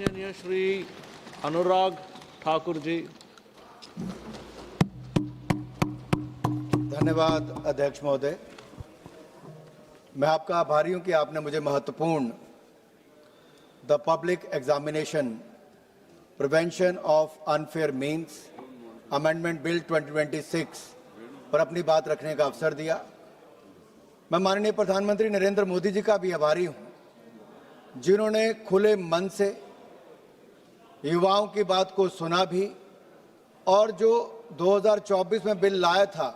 माननीय श्री अनुराग ठाकुर जी। धन्यवाद अध्यक्ष महोदय। मैं आपका आभारी हूं कि आपने मुझे महत्वपूर्ण the public examination prevention of unfair means amendment bill 2026 पर अपनी बात रखने का अवसर दिया। मैं माननीय प्रधानमंत्री नरेंद्र मोदी जी का भी आभारी हूं, जिन्होंने खुले मन से युवाओं की बात को सुना भी और जो 2024 में बिल लाया था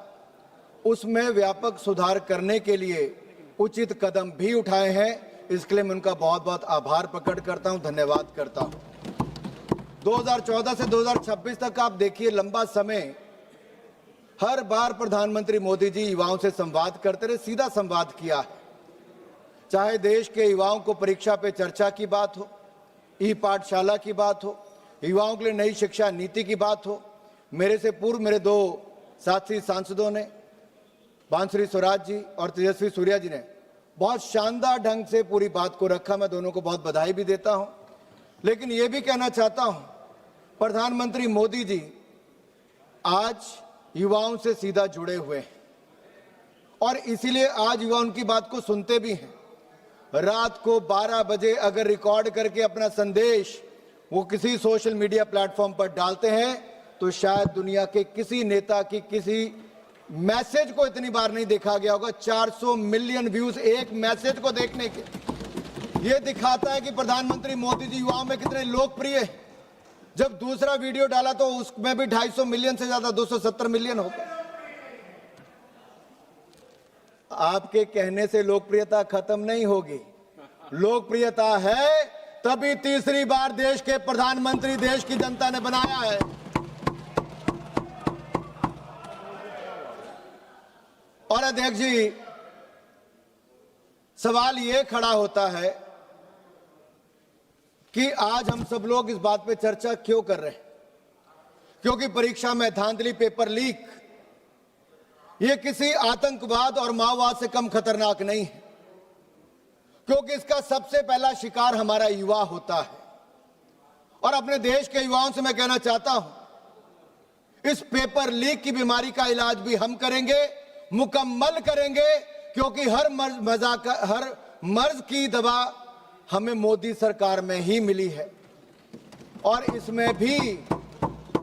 उसमें व्यापक सुधार करने के लिए उचित कदम भी उठाए हैं। इसके लिए मैं उनका बहुत बहुत आभार प्रकट करता हूं, धन्यवाद करता हूं। 2014 से 2026 तक आप देखिए, लंबा समय हर बार प्रधानमंत्री मोदी जी युवाओं से संवाद करते रहे, सीधा संवाद किया है। चाहे देश के युवाओं को परीक्षा पे चर्चा की बात हो, ई पाठशाला की बात हो, युवाओं के लिए नई शिक्षा नीति की बात हो। मेरे से पूर्व मेरे दो साथी सांसदों ने, बांसुरी स्वराज जी और तेजस्वी सूर्या जी ने बहुत शानदार ढंग से पूरी बात को रखा। मैं दोनों को बहुत बधाई भी देता हूं। लेकिन यह भी कहना चाहता हूं, प्रधानमंत्री मोदी जी आज युवाओं से सीधा जुड़े हुए हैं और इसीलिए आज युवा उनकी बात को सुनते भी हैं। रात को 12 बजे अगर रिकॉर्ड करके अपना संदेश वो किसी सोशल मीडिया प्लेटफॉर्म पर डालते हैं तो शायद दुनिया के किसी नेता की किसी मैसेज को इतनी बार नहीं देखा गया होगा। 400 मिलियन व्यूज एक मैसेज को देखने के। यह दिखाता है कि प्रधानमंत्री मोदी जी युवाओं में कितने लोकप्रिय हैं। जब दूसरा वीडियो डाला तो उसमें भी 250 मिलियन से ज्यादा 270 मिलियन हो गए। आपके कहने से लोकप्रियता खत्म नहीं होगी। लोकप्रियता है तभी तीसरी बार देश के प्रधानमंत्री देश की जनता ने बनाया है। और अध्यक्ष जी, सवाल यह खड़ा होता है कि आज हम सब लोग इस बात पे चर्चा क्यों कर रहे हैं? क्योंकि परीक्षा में धांधली, पेपर लीक ये किसी आतंकवाद और माओवाद से कम खतरनाक नहीं है, क्योंकि इसका सबसे पहला शिकार हमारा युवा होता है। और अपने देश के युवाओं से मैं कहना चाहता हूं, इस पेपर लीक की बीमारी का इलाज भी हम करेंगे, मुकम्मल करेंगे, क्योंकि हर मर्ज की दवा हमें मोदी सरकार में ही मिली है और इसमें भी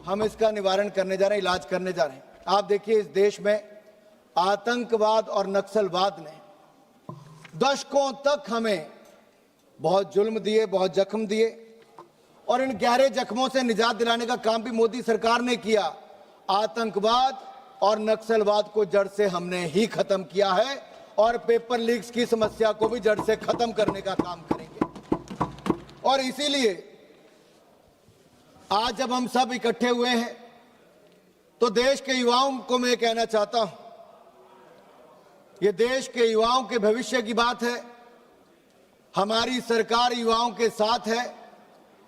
हम इसका निवारण करने जा रहे हैं, इलाज करने जा रहे हैं। आप देखिए, इस देश में आतंकवाद और नक्सलवाद ने दशकों तक हमें बहुत जुल्म दिए, बहुत जख्म दिए और इन गहरे जख्मों से निजात दिलाने का काम भी मोदी सरकार ने किया। आतंकवाद और नक्सलवाद को जड़ से हमने ही खत्म किया है और पेपर लीक्स की समस्या को भी जड़ से खत्म करने का काम करेंगे। और इसीलिए आज जब हम सब इकट्ठे हुए हैं तो देश के युवाओं को मैं कहना चाहता हूं, ये देश के युवाओं के भविष्य की बात है। हमारी सरकार युवाओं के साथ है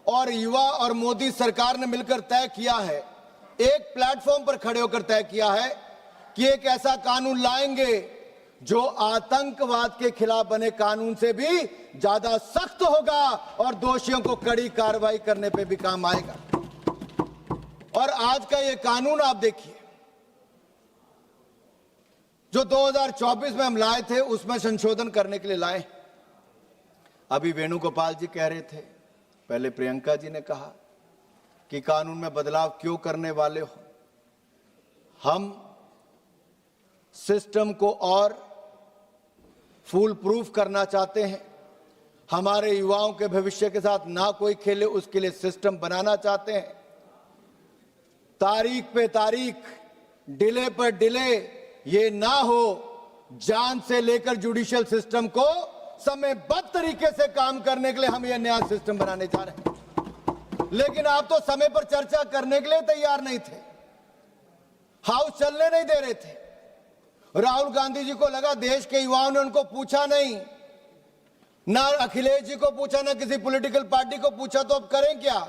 और युवा और मोदी सरकार ने मिलकर तय किया है, एक प्लेटफॉर्म पर खड़े होकर तय किया है कि एक ऐसा कानून लाएंगे जो आतंकवाद के खिलाफ बने कानून से भी ज्यादा सख्त होगा और दोषियों को कड़ी कार्रवाई करने पे भी काम आएगा। और आज का ये कानून आप देखिए, जो 2024 में हम लाए थे उसमें संशोधन करने के लिए लाए। अभी वेणुगोपाल जी कह रहे थे, पहले प्रियंका जी ने कहा कि कानून में बदलाव क्यों करने वाले हो। हम सिस्टम को और फूल प्रूफ करना चाहते हैं। हमारे युवाओं के भविष्य के साथ ना कोई खेले, उसके लिए सिस्टम बनाना चाहते हैं। तारीख पे तारीख, डिले पर डिले ये ना हो। जान से लेकर जुडिशियल सिस्टम को समयबद्ध तरीके से काम करने के लिए हम ये नया सिस्टम बनाने जा रहे हैं। लेकिन आप तो समय पर चर्चा करने के लिए तैयार नहीं थे, हाउस चलने नहीं दे रहे थे। राहुल गांधी जी को लगा देश के युवाओं ने उनको पूछा नहीं, ना अखिलेश जी को पूछा, ना किसी पॉलिटिकल पार्टी को पूछा, तो अब करें क्या?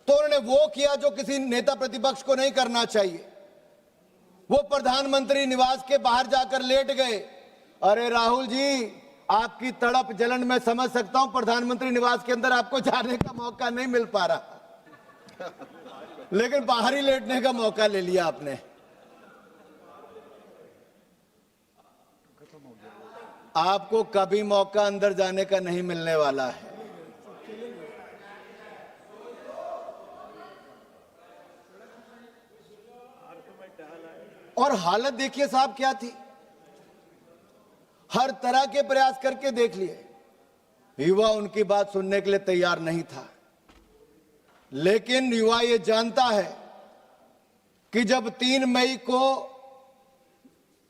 तो उन्होंने वो किया जो किसी नेता प्रतिपक्ष को नहीं करना चाहिए। वो प्रधानमंत्री निवास के बाहर जाकर लेट गए। अरे राहुल जी, आपकी तड़प जलन मैं समझ सकता हूं। प्रधानमंत्री निवास के अंदर आपको जाने का मौका नहीं मिल पा रहा, लेकिन बाहर ही लेटने का मौका ले लिया आपने। आपको कभी मौका अंदर जाने का नहीं मिलने वाला है। और हालत देखिए साहब क्या थी, हर तरह के प्रयास करके देख लिए, युवा उनकी बात सुनने के लिए तैयार नहीं था। लेकिन युवा ये जानता है कि जब 3 मई को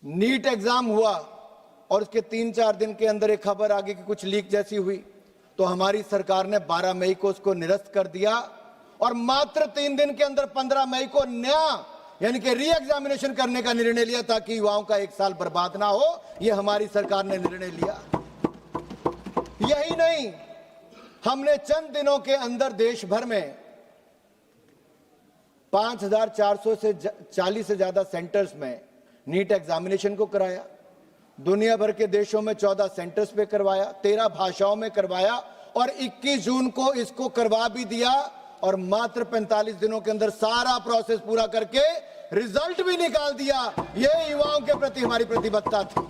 नीट एग्जाम हुआ और उसके 3-4 दिन के अंदर एक खबर आ गई कि कुछ लीक जैसी हुई, तो हमारी सरकार ने 12 मई को उसको निरस्त कर दिया और मात्र 3 दिन के अंदर 15 मई को नया यानी कि री एग्जामिनेशन करने का निर्णय लिया, ताकि युवाओं का 1 साल बर्बाद ना हो। यह हमारी सरकार ने निर्णय लिया। यही नहीं, हमने चंद दिनों के अंदर देश भर में 5400 से 40 से ज्यादा सेंटर्स में नीट एग्जामिनेशन को कराया। दुनिया भर के देशों में 14 सेंटर्स पे करवाया, 13 भाषाओं में करवाया और 21 जून को इसको करवा भी दिया। और मात्र 45 दिनों के अंदर सारा प्रोसेस पूरा करके रिजल्ट भी निकाल दिया। ये युवाओं के प्रति हमारी प्रतिबद्धता थी।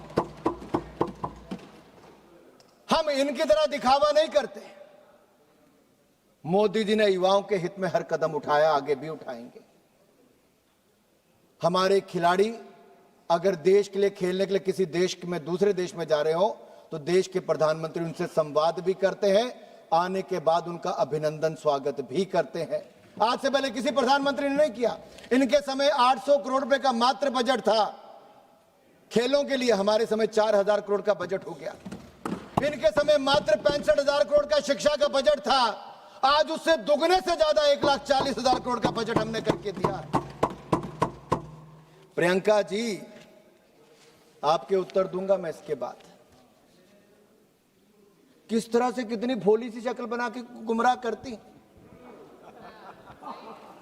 हम इनकी तरह दिखावा नहीं करते। मोदी जी ने युवाओं के हित में हर कदम उठाया, आगे भी उठाएंगे। हमारे खिलाड़ी अगर देश के लिए खेलने के लिए किसी देश में दूसरे देश में जा रहे हो तो देश के प्रधानमंत्री उनसे संवाद भी करते हैं, आने के बाद उनका अभिनंदन स्वागत भी करते हैं। आज से पहले किसी प्रधानमंत्री ने नहीं किया। इनके समय 800 करोड़ रुपए का मात्र बजट था खेलों के लिए, हमारे समय 4000 करोड़ का बजट हो गया। इनके समय मात्र 65,000 करोड़ का शिक्षा का बजट था, आज उससे दुगने से ज्यादा 1,40,000 करोड़ का बजट हमने करके दिया। प्रियंका जी, आपके उत्तर दूंगा मैं इसके बाद। किस तरह से कितनी भोली सी शक्ल बना के गुमराह करती,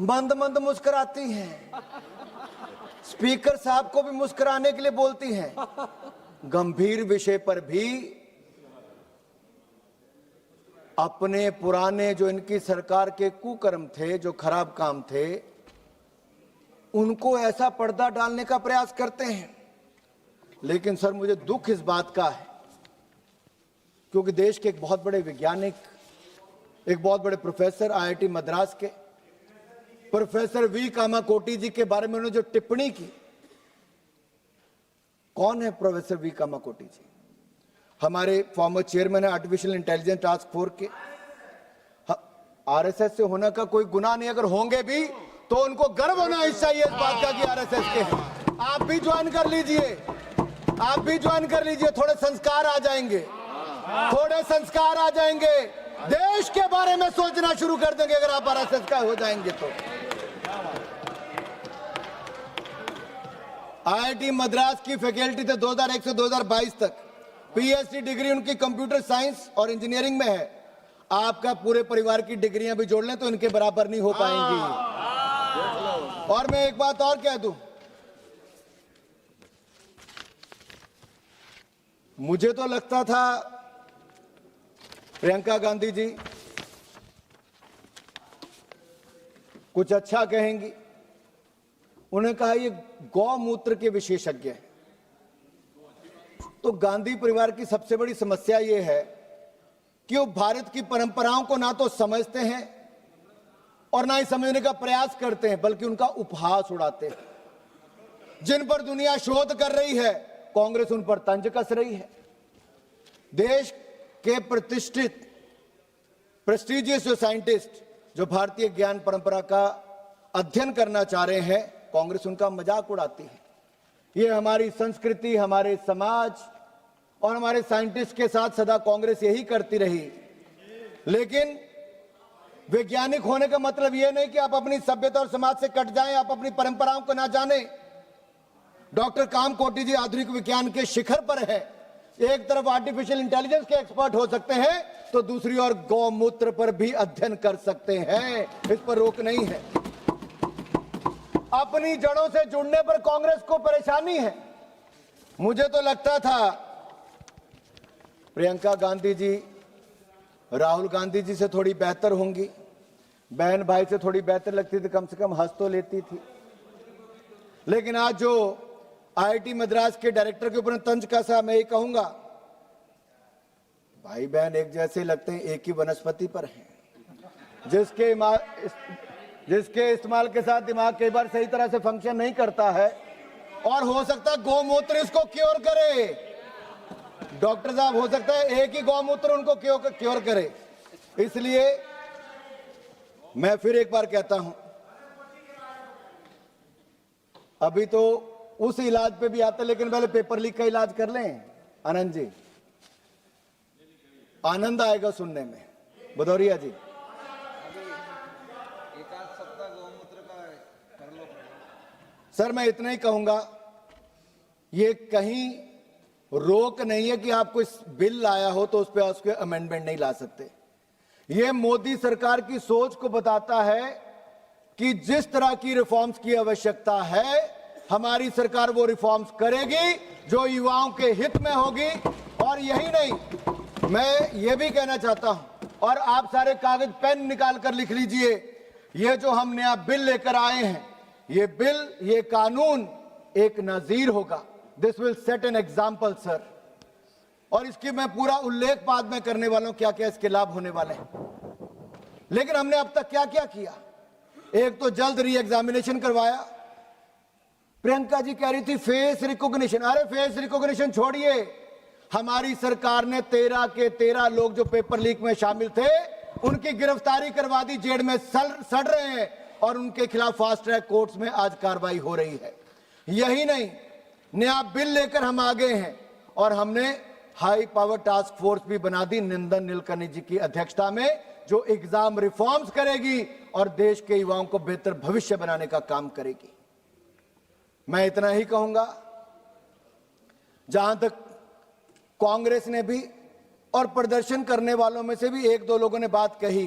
मंद मंद मुस्कुराती हैं, स्पीकर साहब को भी मुस्कुराने के लिए बोलती हैं, गंभीर विषय पर भी अपने पुराने जो इनकी सरकार के कुकर्म थे, जो खराब काम थे, उनको ऐसा पर्दा डालने का प्रयास करते हैं। लेकिन सर, मुझे दुख इस बात का है क्योंकि देश के एक बहुत बड़े वैज्ञानिक, एक बहुत बड़े प्रोफेसर, आईआईटी मद्रास के प्रोफेसर वी कामाकोटी जी के बारे में उन्होंने जो टिप्पणी की। कौन है प्रोफेसर वी कामाकोटी जी? हमारे फॉर्मर चेयरमैन है आर्टिफिशियल इंटेलिजेंस टास्क फोर्स के। आरएसएस से होने का कोई गुनाह नहीं, अगर होंगे भी तो उनको गर्व होना चाहिए इस बात का कि आरएसएस के हैं। आप भी ज्वाइन कर लीजिए, आप भी ज्वाइन कर लीजिए, थोड़े संस्कार आ जाएंगे, थोड़े संस्कार आ जाएंगे, देश के बारे में सोचना शुरू कर देंगे अगर आप आरएसएस का हो जाएंगे तो। आईआईटी मद्रास की फैकल्टी थे 2001 से 2022 तक। पीएचडी डिग्री उनकी कंप्यूटर साइंस और इंजीनियरिंग में है। आपका पूरे परिवार की डिग्रियां भी जोड़ लें तो इनके बराबर नहीं हो पाएंगी। और मैं एक बात और कह दूं, मुझे तो लगता था प्रियंका गांधी जी कुछ अच्छा कहेंगी। उन्होंने कहा ये गौमूत्र के विशेषज्ञ हैं। तो गांधी परिवार की सबसे बड़ी समस्या ये है कि वो भारत की परंपराओं को ना तो समझते हैं और ना ही समझने का प्रयास करते हैं, बल्कि उनका उपहास उड़ाते हैं। जिन पर दुनिया शोध कर रही है, कांग्रेस उन पर तंज कस रही है। देश के प्रतिष्ठित प्रेस्टिजियस साइंटिस्ट जो भारतीय ज्ञान परंपरा का अध्ययन करना चाह रहे हैं, कांग्रेस उनका मजाक उड़ाती है। ये हमारी संस्कृति, हमारे समाज और हमारे साइंटिस्ट के साथ सदा कांग्रेस यही करती रही। लेकिन वैज्ञानिक होने का मतलब यह नहीं कि आप अपनी सभ्यता और समाज से कट जाएं, आप अपनी परंपराओं को ना जाने। डॉक्टर कामकोटी जी आधुनिक विज्ञान के शिखर पर है। एक तरफ आर्टिफिशियल इंटेलिजेंस के एक्सपर्ट हो सकते हैं तो दूसरी ओर गौमूत्र पर भी अध्ययन कर सकते हैं, इस पर रोक नहीं है। अपनी जड़ों से जुड़ने पर कांग्रेस को परेशानी है। मुझे तो लगता था प्रियंका गांधी जी राहुल गांधी जी से थोड़ी बेहतर होंगी, बहन भाई से थोड़ी बेहतर लगती थी, कम से कम हंस तो लेती थी। लेकिन आज जो आईआईटी मद्रास के डायरेक्टर के ऊपर तंज कसा, मैं ये कहूंगा भाई बहन एक जैसे लगते हैं, एक ही वनस्पति पर हैं। जिसके इस्तेमाल के साथ दिमाग कई बार सही तरह से फंक्शन नहीं करता है, और हो सकता है गौमूत्र इसको क्योर करे। डॉक्टर साहब, हो सकता है एक ही गौमूत्र उनको क्योर करे। इसलिए मैं फिर एक बार कहता हूं, अभी तो उस इलाज पे भी आता, लेकिन पहले पेपर लीक का इलाज कर लें। आनंद जी, आनंद आएगा सुनने में। भदौरिया जी, सर मैं इतना ही कहूंगा, ये कहीं रोक नहीं है कि आप कोई बिल लाया हो तो उस पर उसके अमेंडमेंट नहीं ला सकते। ये मोदी सरकार की सोच को बताता है कि जिस तरह की रिफॉर्म्स की आवश्यकता है, हमारी सरकार वो रिफॉर्म्स करेगी जो युवाओं के हित में होगी। और यही नहीं, मैं ये भी कहना चाहता हूं, और आप सारे कागज पेन निकाल कर लिख लीजिए, ये जो हम नया बिल लेकर आए हैं, ये बिल, ये कानून एक नजीर होगा। This will set an example sir. और इसकी मैं पूरा उल्लेख बाद में करने वाला हूं, क्या क्या इसके लाभ होने वाले हैं। लेकिन हमने अब तक क्या क्या किया? एक तो जल्द री एग्जामिनेशन करवाया। प्रियंका जी कह रही थी फेस रिकॉग्निशन। अरे फेस रिकॉग्निशन छोड़िए, हमारी सरकार ने 13 के 13 लोग जो पेपर लीक में शामिल थे, उनकी गिरफ्तारी करवा दी, जेल में सड़ रहे हैं, और उनके खिलाफ फास्ट ट्रैक कोर्ट्स में आज कार्रवाई हो रही है। यही नहीं, नया बिल लेकर हम आगे हैं, और हमने हाई पावर टास्क फोर्स भी बना दी नंदन नीलकनी जी की अध्यक्षता में, जो एग्जाम रिफॉर्म्स करेगी और देश के युवाओं को बेहतर भविष्य बनाने का काम करेगी। मैं इतना ही कहूंगा, जहां तक कांग्रेस ने भी और प्रदर्शन करने वालों में से भी एक दो लोगों ने बात कही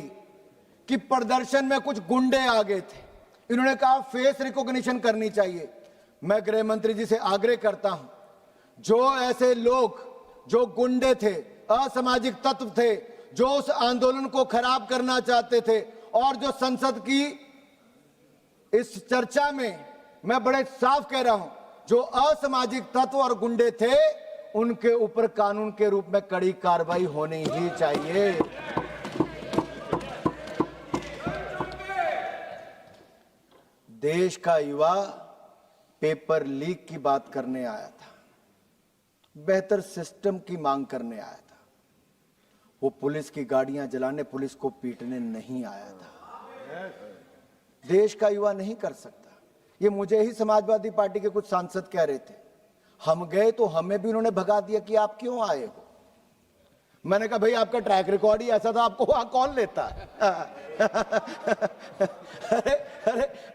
कि प्रदर्शन में कुछ गुंडे आ गए थे, इन्होंने कहा फेस रिकॉग्निशन करनी चाहिए। मैं गृह मंत्री जी से आग्रह करता हूं, जो ऐसे लोग जो गुंडे थे, असामाजिक तत्व थे, जो उस आंदोलन को खराब करना चाहते थे, और जो संसद की इस चर्चा में मैं बड़े साफ कह रहा हूं, जो असामाजिक तत्व और गुंडे थे, उनके ऊपर कानून के रूप में कड़ी कार्रवाई होनी ही चाहिए। देश का युवा पेपर लीक की बात करने आया था, बेहतर सिस्टम की मांग करने आया था। वो पुलिस की गाड़ियां जलाने, पुलिस को पीटने नहीं आया था। देश का युवा नहीं कर सकता। ये मुझे ही समाजवादी पार्टी के कुछ सांसद कह रहे थे, हम गए तो हमें भी उन्होंने भगा दिया कि आप क्यों आए हो। मैंने कहा भाई आपका ट्रैक रिकॉर्ड ही ऐसा था, आपको वहां कौन लेता है? अरे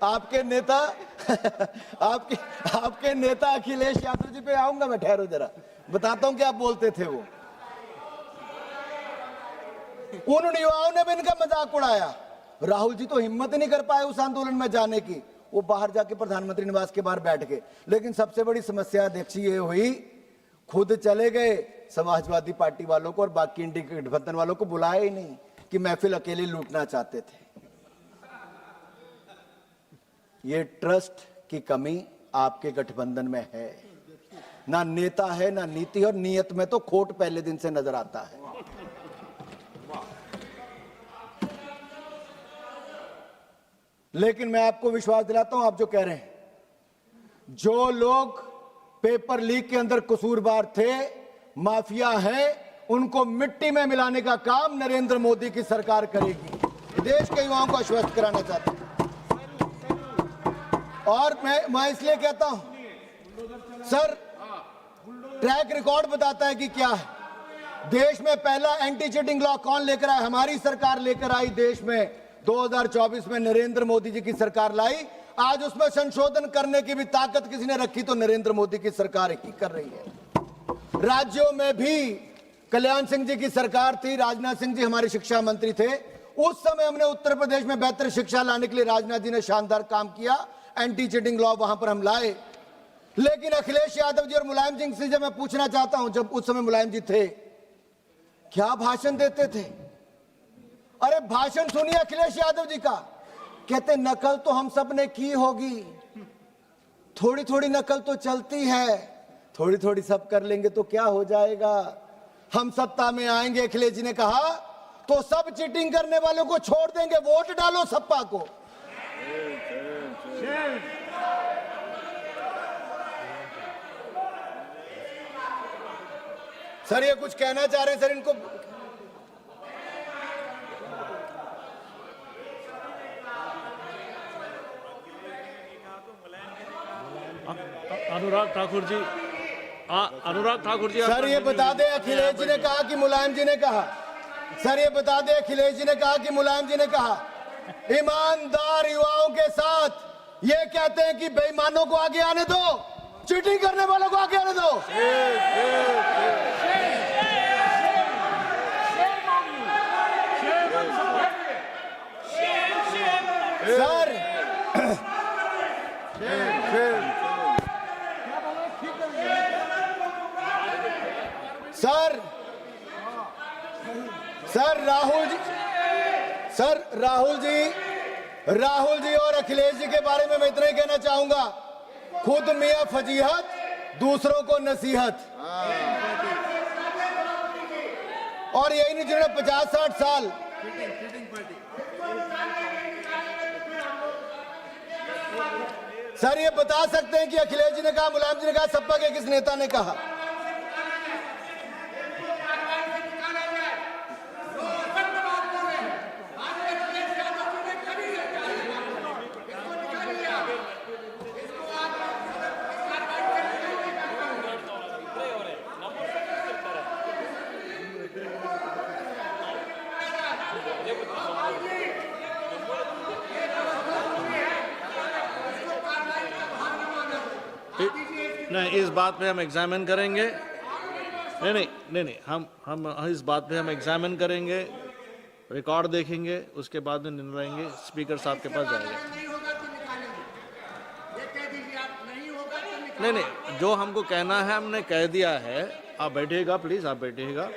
आपके नेता अखिलेश यादव जी पे आऊंगा मैं, ठहरो जरा, बताता हूं क्या बोलते थे वो। उन युवाओं ने भी इनका मजाक उड़ाया। राहुल जी तो हिम्मत ही नहीं कर पाए उस आंदोलन में जाने की, वो बाहर जाके प्रधानमंत्री निवास के बाहर बैठ गए। लेकिन सबसे बड़ी समस्या अध्यक्ष ये हुई, खुद चले गए, समाजवादी पार्टी वालों को और बाकी इंडिया गठबंधन वालों को बुलाया ही नहीं कि महफिल अकेले लूटना चाहते थे। ये ट्रस्ट की कमी आपके गठबंधन में है, ना नेता है ना नीति, और नीयत में तो खोट पहले दिन से नजर आता है। लेकिन मैं आपको विश्वास दिलाता हूं, आप जो कह रहे हैं, जो लोग पेपर लीक के अंदर कसूरवार थे, माफिया हैं, उनको मिट्टी में मिलाने का काम नरेंद्र मोदी की सरकार करेगी। देश के युवाओं को आश्वस्त कराना चाहता हूं। और मैं इसलिए कहता हूं सर, ट्रैक रिकॉर्ड बताता है कि क्या है। देश में पहला एंटी चीटिंग लॉ कौन लेकर आया? हमारी सरकार लेकर आई। देश में 2024 में नरेंद्र मोदी जी की सरकार लाई। आज उसमें संशोधन करने की भी ताकत किसी ने रखी तो नरेंद्र मोदी की सरकार ही कर रही है। राज्यों में भी कल्याण सिंह जी की सरकार थी, राजनाथ सिंह जी हमारे शिक्षा मंत्री थे। उस समय हमने उत्तर प्रदेश में बेहतर शिक्षा लाने के लिए राजनाथ जी ने शानदार काम किया, एंटी चीटिंग लॉ वहां पर हम लाए। लेकिन अखिलेश यादव जी और मुलायम सिंह से जब मैं पूछना चाहता हूं, जब उस समय मुलायम जी थे, क्या भाषण देते थे। अरे भाषण सुनिए अखिलेश यादव जी का, कहते नकल तो हम सब ने की होगी, थोड़ी थोड़ी नकल तो चलती है, थोड़ी थोड़ी सब कर लेंगे तो क्या हो जाएगा, हम सत्ता में आएंगे। अखिलेश जी ने कहा तो सब चीटिंग करने वालों को छोड़ देंगे, वोट डालो सपा को। सर ये कुछ कहना चाह रहे हैं सर इनको। अनुराग ठाकुर जी, अनुराग ठाकुर जी सर ये बता दें अखिलेश जी ने कहा कि मुलायम जी ने कहा, सर ये बता दें अखिलेश जी ने कहा कि मुलायम जी ने कहा ईमानदार युवाओं के साथ ये कहते हैं कि बेईमानों को आगे आने दो, चीटिंग करने वालों को आगे आने दो। Sir sir sir Rahul ji और अखिलेश जी के बारे में मैं इतना ही कहना चाहूंगा, खुद मियां फजीहत, दूसरों को नसीहत। और यही नहीं जिन्होंने 50-60 साल सर ये बता सकते हैं कि अखिलेश जी ने कहा, मुलायम जी ने कहा, सपा के किस नेता ने कहा। नहीं, इस बात पे हम एग्जामिन करेंगे। नहीं, हम इस बात पे हम एग्जामिन करेंगे, रिकॉर्ड देखेंगे, उसके बाद में निर्णय लेंगे। स्पीकर साहब के पास जाएंगे। नहीं, जो हमको कहना है हमने कह दिया है। आप बैठिएगा प्लीज, आप बैठिएगा।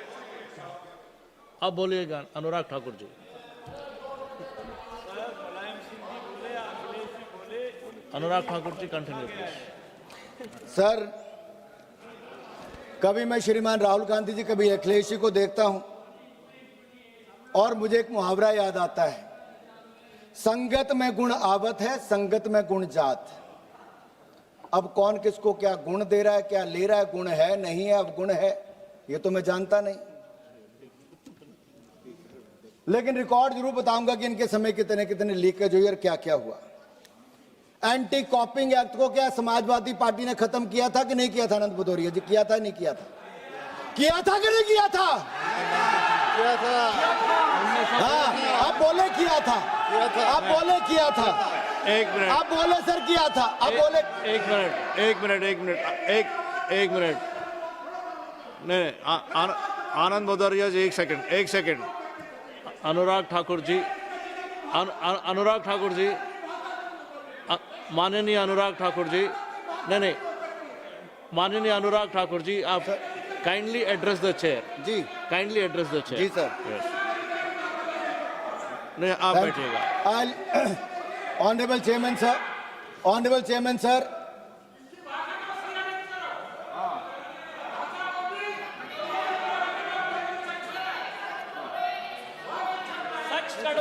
अब बोलिएगा अनुराग ठाकुर जी। अनुराग ठाकुर जी कंटिन्यू प्लीज। सर कभी मैं श्रीमान राहुल गांधी जी, कभी अखिलेश जी को देखता हूं और मुझे एक मुहावरा याद आता है, संगत में गुण आवत है, संगत में गुण जात। अब कौन किसको क्या गुण दे रहा है, क्या ले रहा है, गुण है नहीं है, अब गुण है ये तो मैं जानता नहीं, लेकिन रिकॉर्ड जरूर बताऊंगा कि इनके समय कितने कितने लीकेज हुई और क्या क्या हुआ। एंटी कॉपिंग एक्ट को क्या समाजवादी पार्टी ने खत्म किया था कि नहीं किया था? आनंद भदौरिया जी, किया था नहीं किया था? किया था कि नहीं किया था? किया था। हाँ, आप बोले किया था, आप बोले किया था। एक मिनट, आप बोले सर किया था, आप बोले। एक मिनट। नहीं, आनंद भदौरिया जी, एक सेकंड। अनुराग ठाकुर जी, अनुराग ठाकुर जी, माननीय अनुराग ठाकुर जी, नहीं, माननीय अनुराग ठाकुर जी, आप kindly address the chair ji, kindly address the chair ji sir. नहीं, आप बैठिएगा। Honourable chairman sir, honourable chairman sir,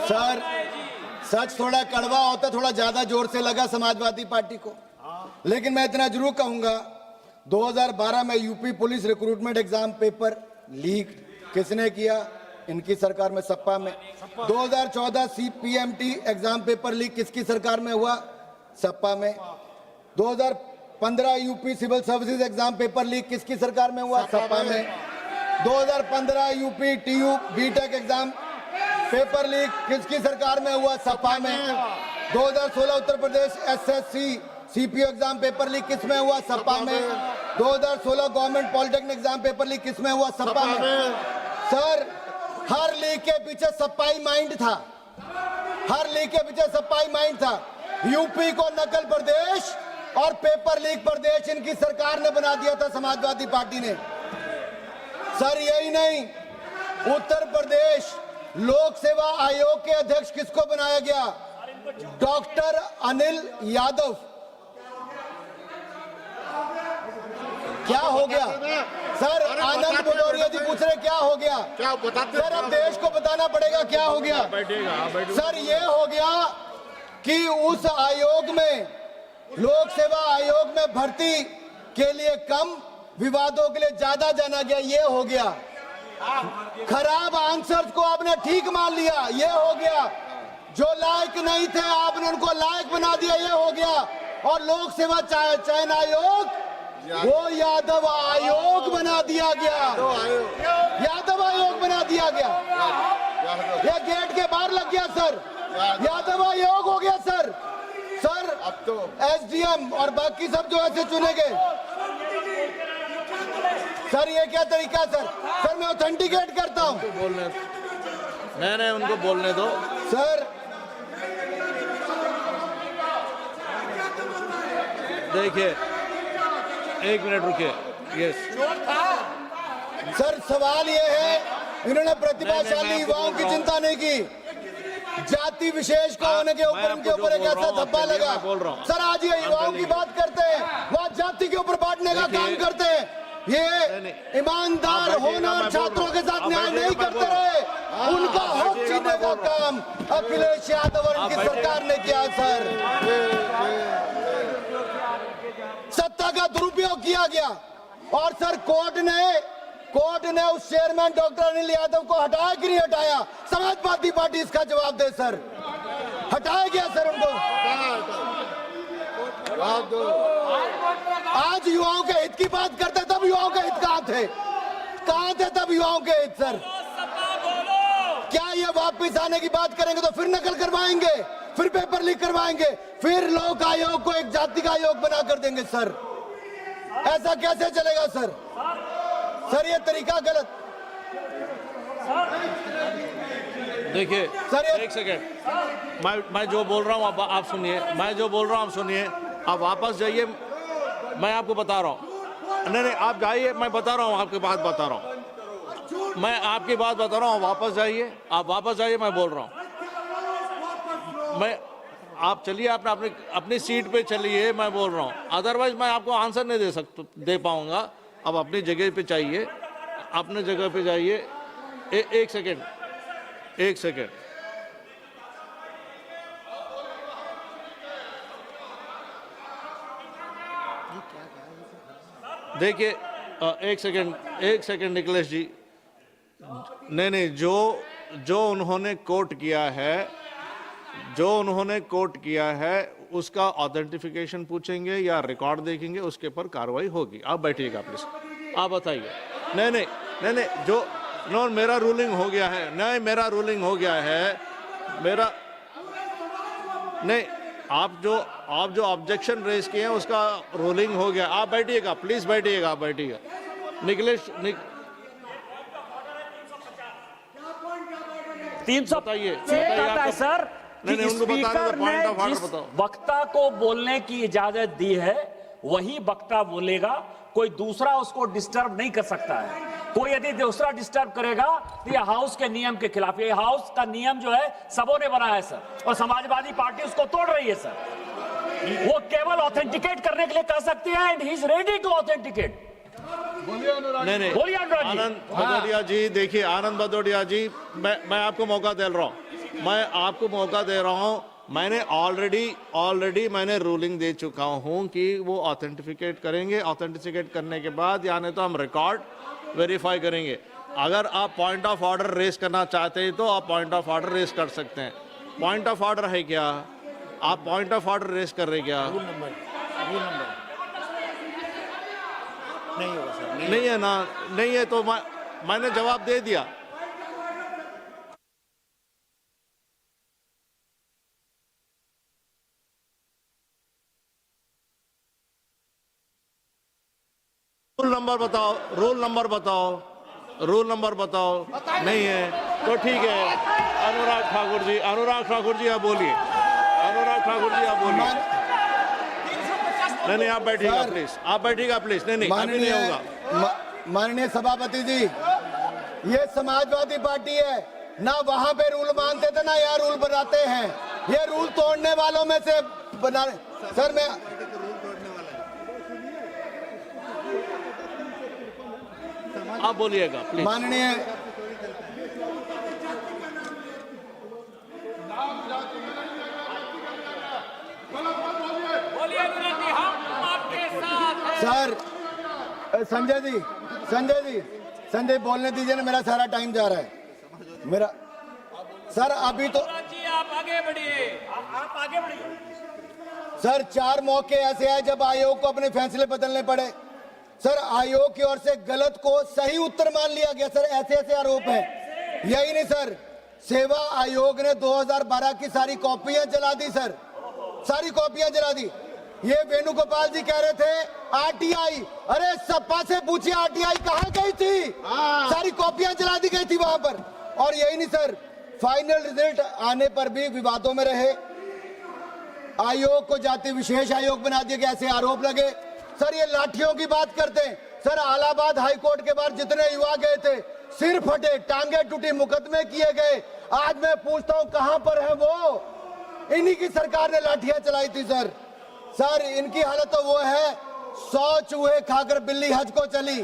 sir सच थोड़ा कड़वा होता, थोड़ा ज्यादा जोर से लगा समाजवादी पार्टी को, लेकिन मैं इतना जरूर कहूंगा, 2012 में UP police recruitment exam paper leak किसने किया? इनकी सरकार में, सपा में। 2014 CPMT एग्जाम पेपर लीक किसकी सरकार में हुआ? सपा में। 2015 UP civil services exam paper leak किसकी सरकार में हुआ? सपा में। 2015 UP TU BTech exam paper leak किसकी सरकार में हुआ? सपा में। 2016 Uttar Pradesh SSC CPU exam paper leak किस में हुआ? सपा में। 2016 government polytechnic exam paper leak किस में हुआ? सपा में। सर हर लीक के पीछे सपाई माइंड था, हर लीक के पीछे सपाई माइंड था। यूपी को नकल प्रदेश और पेपर लीक प्रदेश इनकी सरकार ने बना दिया था, समाजवादी पार्टी ने। सर यही नहीं, उत्तर प्रदेश लोक सेवा आयोग के अध्यक्ष किसको बनाया गया? डॉक्टर अनिल यादव। क्या हो गया सर? आनंद भदौरिया जी पूछ रहे क्या हो गया? क्या बताते सर अब देश को बताना पड़ेगा क्या हो गया। सर ये हो गया कि उस आयोग में, लोक सेवा आयोग में भर्ती के लिए कम, विवादों के लिए ज्यादा जाना गया, ये हो गया। खराब आंसर्स को आपने ठीक मान लिया, ये हो गया। जो लायक नहीं थे आपने उनको लायक बना दिया, ये हो गया। और लोक सेवा चयन आयोग वो यादव आयोग बना दिया गया, यादव आयोग बना दिया गया। ये गेट के बाहर लग गया सर, यादव आयोग हो गया सर। सर अब तो एसडीएम और बाकी सब जो ऐसे चुने गए। सर ये क्या तरीका सर? सर मैं ऑथेंटिकेट करता हूँ। बोलने नहीं, उनको बोलने दो सर देखिए, एक मिनट रुकिए। यस सर सवाल ये है, इन्होंने प्रतिभाशाली मैं आपको युवाओं बोल की रहा हूं। चिंता नहीं की, जाति विशेष को होने के ऊपर इनके ऊपर एक ऐसा धब्बा लगा। बोल रहा हूं। सर आज ये युवाओं की बात करते हैं, वह जाति के ऊपर बांटने का देखिए, काम करते हैं। ये ईमानदार आप बैठिएगा, होनहार मैं बोल छात्रों के रहा साथ हूं। न्याय आप नहीं बैठिएगा, करते मैं रहे, उनका हक बैठिएगा, छीनने मैं का बोल रहा काम अखिलेश यादव और उनकी आप बैठिएगा। सरकार ने किया। सर सत्ता का दुरुपयोग किया गया और सर कोर्ट ने उस चेयरमैन डॉक्टर अनिल यादव को हटाया कि नहीं हटाया? समाजवादी पार्टी इसका जवाब दे सर। हटाया गया सर उनको? आज युवाओं के हित की बात करते तब युवाओं के हित कहाँ थे तब युवाओं के हित? सर क्या ये वापस आने की बात करेंगे तो फिर नकल करवाएंगे, फिर पेपर लीक करवाएंगे, फिर लोक आयोग को एक जाति का आयोग बना कर देंगे? सर ऐसा कैसे चलेगा सर? सर ये तरीका गलत। देखिए सर एक सेकेंड, मैं जो बोल रहा हूँ आप सुनिए, मैं जो बोल रहा हूँ आप सुनिए। आप वापस जाइए, मैं आपको बता रहा हूँ। नहीं आप जाइए, मैं बता रहा हूँ, आपकी बात बता रहा हूँ, मैं आपकी बात बता रहा हूँ। वापस जाइए, आप वापस जाइए, मैं बोल रहा हूँ। मैं आप चलिए, अपनी सीट पे चलिए, मैं बोल रहा हूँ। अदरवाइज मैं आपको आंसर नहीं दे पाऊंगा। अब अपनी जगह पे चाहिए, अपने जगह पे जाइए। एक सेकेंड। देखिए एक सेकेंड निखिलेश जी। नहीं जो उन्होंने कोट किया है उसका ऑथेंटिफिकेशन पूछेंगे या रिकॉर्ड देखेंगे, उसके ऊपर कार्रवाई होगी। आप बैठिएगा प्लीज, आप बताइए। नहीं जो नो मेरा रूलिंग हो गया है, मेरा रूलिंग हो गया है। मेरा नहीं, आप जो ऑब्जेक्शन रेज किए हैं उसका रूलिंग हो गया। आप बैठिएगा प्लीज, बैठिएगा, आप बैठिएगा। निखिलेश 300 बताइए कहता है सर कि नहीं, उनको बताने स्पीकर दो, point ने of order जिस बताओ। वक्ता को बोलने की इजाजत दी है वही वक्ता बोलेगा, कोई दूसरा उसको डिस्टर्ब नहीं कर सकता है। कोई यदि दूसरा डिस्टर्ब करेगा तो ये हाउस के नियम के खिलाफ। ये हाउस का नियम जो है सबों ने बनाया है सर, और समाजवादी पार्टी उसको तोड़ रही है सर। वो केवल ऑथेंटिकेट करने के लिए कह सकती है, and he is ready to authenticate. नहीं बोलिए अनुराग जी। आनंद भदौरिया जी, देखिए आनंद भदौरिया जी, मैं आपको मौका दे रहा हूँ। मैंने ऑलरेडी मैंने रूलिंग दे चुका हूँ कि वो ऑथेंटिफिकेट करेंगे। ऑथेंटिफिकेट करने के बाद यानी तो हम रिकॉर्ड वेरीफाई करेंगे। अगर आप पॉइंट ऑफ ऑर्डर रेस करना चाहते हैं तो आप पॉइंट ऑफ ऑर्डर रेस कर सकते हैं। पॉइंट ऑफ ऑर्डर है क्या? आप पॉइंट ऑफ ऑर्डर रेस कर रहे क्या? रूल नंबर नहीं होगा सर। नहीं है ना, नहीं है तो मैंने जवाब दे दिया। रूल नंबर बताओ। नहीं है तो ठीक है। अनुराग ठाकुर जी आप बोलिए। नहीं आप बैठिएगा सर, प्लीज, नहीं अभी नहीं होगा। माननीय सभापति जी, ये समाजवादी पार्टी है, ना वहां पे रूल मानते थे ना यहाँ रूल बनाते हैं। ये रूल तोड़ने वालों में से बना। सर मैं आप बोलिएगा प्लीज। माननीय सर संजय बोलने दीजिए ना, मेरा सारा टाइम जा रहा है मेरा। सर अभी तो आप आगे बढ़िए, आप आगे बढ़िए। सर 4 मौके ऐसे हैं जब आयोग को अपने फैसले बदलने पड़े। सर आयोग की ओर से गलत को सही उत्तर मान लिया गया। सर ऐसे ऐसे आरोप हैं। यही नहीं सर, सेवा आयोग ने 2012 की सारी कॉपियां जला दी सर, सारी कॉपियां जला दी। ये वेणुगोपाल जी कह रहे थे आरटीआई, अरे सपा से पूछिए आरटीआई कहां गई थी, सारी कॉपियां जला दी गई थी वहां पर। और यही नहीं सर, फाइनल रिजल्ट आने पर भी विवादों में रहे। आयोग को जाति विशेष आयोग बना दिया गया, ऐसे आरोप लगे। सर ये लाठियों की बात करते हैं। सर इलाहाबाद हाई कोर्ट के बाहर जितने युवा गए थे, सिर फटे, टांगे टूटी, मुकदमे किए गए। आज मैं पूछता हूं कहां पर है वो? इन्हीं की सरकार ने लाठियां चलाई थी सर। सर इनकी हालत तो वो है, 100 चूहे खाकर बिल्ली हज को चली।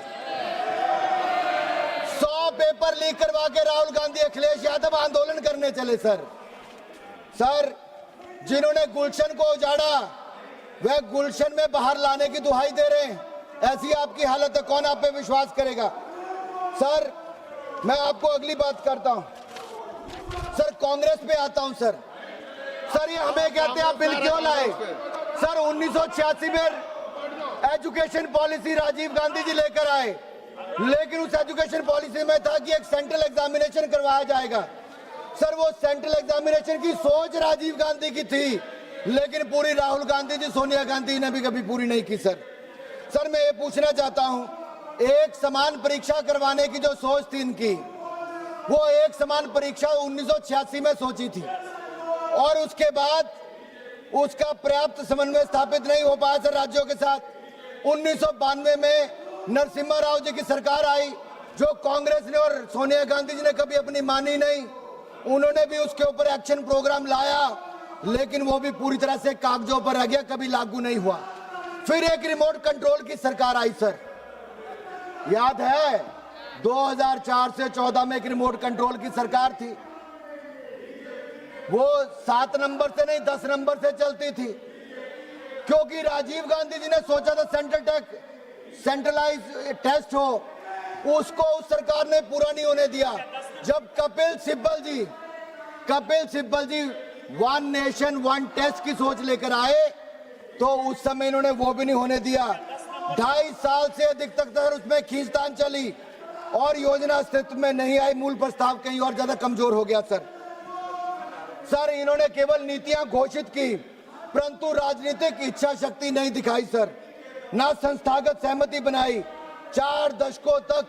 100 पेपर लीक करवा के राहुल गांधी अखिलेश यादव आंदोलन करने चले सर। सर जिन्होंने गुलशन को उजाड़ा वह गुलशन में बाहर लाने की दुहाई दे रहे हैं। ऐसी आपकी हालत है, कौन आप पे विश्वास करेगा? सर मैं आपको अगली बात करता हूं। सर कांग्रेस पे आता हूं सर। सर ये हमें कहते हैं आप बिल क्यों लाए? सर 1986 में एजुकेशन पॉलिसी राजीव गांधी जी लेकर आए, लेकिन उस एजुकेशन पॉलिसी में था कि एक सेंट्रल एग्जामिनेशन करवाया जाएगा। सर वो सेंट्रल एग्जामिनेशन की सोच राजीव गांधी की थी, लेकिन पूरी राहुल गांधी जी, सोनिया गांधी ने भी कभी पूरी नहीं की सर। सर मैं ये पूछना चाहता हूं, एक समान परीक्षा करवाने की जो सोच थी इनकी, वो एक समान परीक्षा 1986 में सोची थी और उसके बाद उसका पर्याप्त समन्वय स्थापित नहीं हो पाया सर राज्यों के साथ। 1992 में नरसिम्हा राव जी की सरकार आई, जो कांग्रेस ने और सोनिया गांधी जी ने कभी अपनी मानी नहीं। उन्होंने भी उसके ऊपर एक्शन प्रोग्राम लाया, लेकिन वो भी पूरी तरह से कागजों पर रह गया, कभी लागू नहीं हुआ। फिर एक रिमोट कंट्रोल की सरकार आई सर, याद है 2004 से 14 में एक रिमोट कंट्रोल की सरकार थी। वो 7 नंबर से नहीं 10 नंबर से चलती थी, क्योंकि राजीव गांधी जी ने सोचा था सेंट्रलाइज टेस्ट हो, उसको उस सरकार ने पूरा नहीं होने दिया। जब कपिल सिब्बल जी 1 नेशन 1 टेस्ट की सोच लेकर आए, तो उस समय इन्होंने वो भी नहीं होने दिया। 2.5 साल से अधिक तक उसमें खींचतान चली और योजना अस्तित्व में नहीं आई। मूल प्रस्ताव कहीं और ज्यादा कमजोर हो गया सर इन्होंने केवल नीतियां घोषित की, परंतु राजनीतिक इच्छा शक्ति नहीं दिखाई सर, ना संस्थागत सहमति बनाई। 4 दशकों तक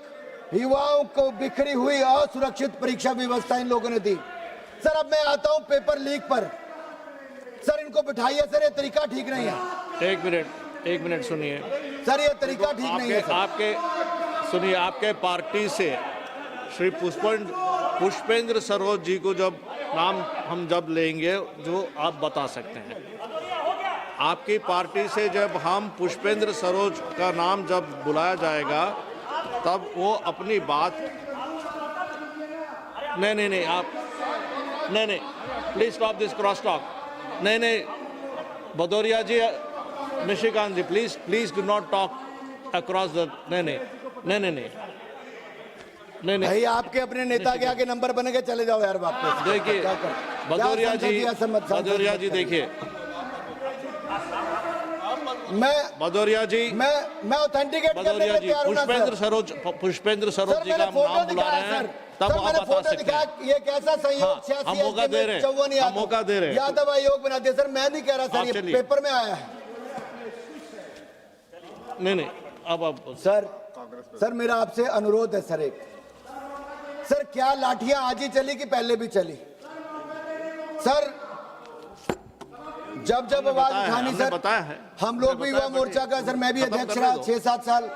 युवाओं को बिखरी हुई असुरक्षित परीक्षा व्यवस्था इन लोगों ने दी। सर अब मैं आता हूं पेपर लीक पर। सर इनको बिठाइए सर, ये तरीका ठीक नहीं है। एक मिनट सुनिए सर, ये तरीका ठीक नहीं है सर। आपके पार्टी से श्री पुष्पेंद्र सरोज जी को जब नाम हम जब लेंगे, जो आप बता सकते हैं, आपकी पार्टी से जब हम पुष्पेंद्र सरोज का नाम जब बुलाया जाएगा, तब वो अपनी बात नहीं आप नहीं please stop this cross talk. नहीं Bhadauria ji, Nishikant ji, please do not talk across the नहीं भाई आपके अपने नेता के आगे नंबर बन के चले जाओ यार वापस। देखिए भदौरिया जी देखिए, मैं ऑथेंटिकेट करने के तैयार हूं ना। पुष्पेंद्र सरोज जी का हम नाम बुला रहे हैं, तब आप बता सकते हैं। ये कैसा संयोग? 86 हम मौका दे रहे हैं, हम मौका दे रहे हैं। यादव आयोग बना दिया सर, मैं नहीं कह रहा सर, ये पेपर में आया है। नहीं अब आप सर मेरा आपसे अनुरोध है सर, क्या लाठियां आज ही चली कि पहले भी चली? सर जब आवाज उठानी सर, बताया है, हम लोग भी युवा मोर्चा का सर, मैं भी अध्यक्ष रहा 6-7 साल।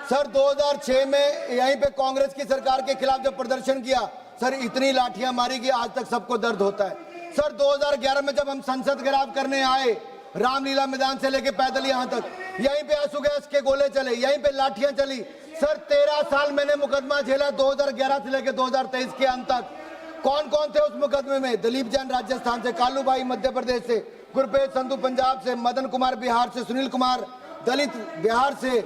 सर 2006 में यहीं पे कांग्रेस की सरकार के खिलाफ जब प्रदर्शन किया सर, इतनी लाठियां मारी कि आज तक सबको दर्द होता है। सर 2011 में जब हम संसद घेराव करने आए, रामलीला मैदान से लेके पैदल यहां तक, यहीं पे आंसू गैस के गोले चले, यहीं पे लाठियां चली। सर 13 साल मैंने मुकदमा झेला 2011 से लेके 2023 के अंत तक। कौन कौन थे उस मुकदमे में? दिलीप जैन राजस्थान से, कालूबाई मध्य प्रदेश से, गुरप्रीत संधू पंजाब से, मदन कुमार बिहार से, सुनील कुमार दलित बिहार से,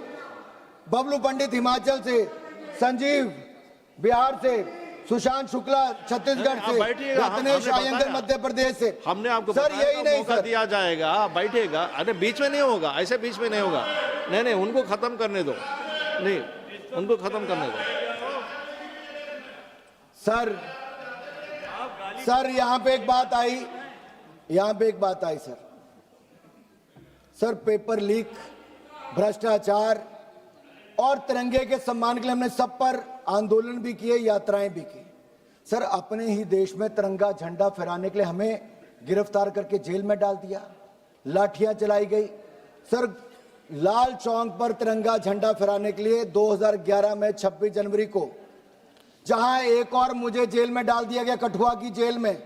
बबलू पंडित हिमाचल से, संजीव बिहार से, सुशांत शुक्ला छत्तीसगढ़ से, बैठिएगा, रत्नेश हमने अयंगर बताया। मध्य प्रदेश से। हमने आपको सर बताया यही था, नहीं मौका सर, दिया जाएगा, बैठेगा। अरे बीच में नहीं होगा, ऐसे बीच में नहीं होगा। नहीं, उनको खत्म करने दो, नहीं उनको खत्म करने दो। सर यहाँ पे एक बात आई, सर पेपर लीक, भ्रष्टाचार और तिरंगे के सम्मान के लिए हमने सब पर आंदोलन भी किए, यात्राएं भी की। सर अपने ही देश में तिरंगा झंडा फहराने के लिए हमें गिरफ्तार करके जेल में डाल दिया, लाठियां चलाई गई। सर लाल चौक पर तिरंगा झंडा फहराने के लिए 2011 में 26 जनवरी को, जहां एक और मुझे जेल में डाल दिया गया, कठुआ की जेल में।